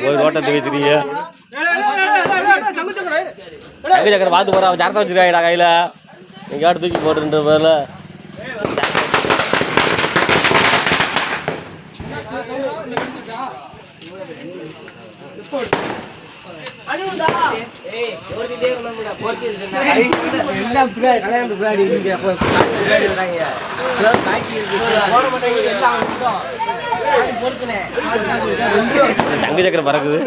ஒரு ஓட்டத்தை வைக்கிறீங்க தங்க சக்கரை பார்த்து போற அவன் சரத்தை வச்சிருக்காங்கடா கையில எங்கேயாவது தூக்கி போட்டுன்ற பேர்ல தங்க சக்கரை பறக்குது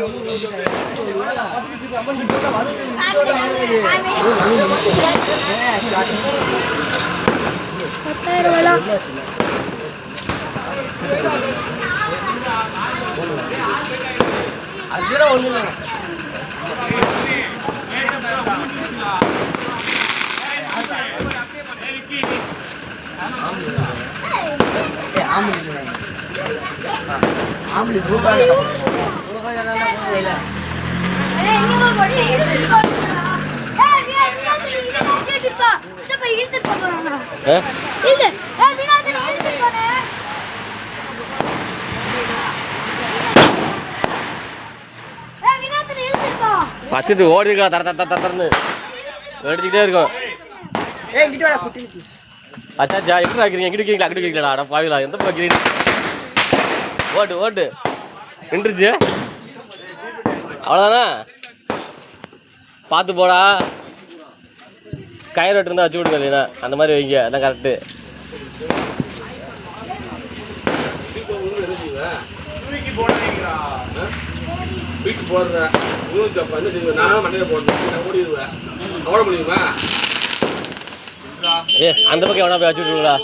அதெல்லாம் ஒண்ணு இல்லைங்க வச்சுட்டு ஓடிக்கலாம் தர தர தரன்னு வெடிச்சுக்கிட்டே இருக்கும் அச்சாச்சா எப்படி வைக்கிறீங்க எங்கிட்ட வைக்கிறீங்களா அங்கிட்ட வைக்கிறீங்களா அட பாவிலா எந்த பக்கம் வைக்கிறீங்க ஓட்டு ஓட்டு நின்றுச்சு அவ்வளோதானே பார்த்து போடா கயிறு இருந்தால் வச்சு விடுங்க இல்லைண்ணா அந்த மாதிரி வைங்க அதான் கரெக்டு வீட்டு போடுறேன் என்ன செய்வேன் நான் மண்டையில போடுறேன் ஓடிடுவேன் ஓட முடியுமா ஏ அந்த பக்கம் எவனா போய் வச்சு விட்டுருங்களா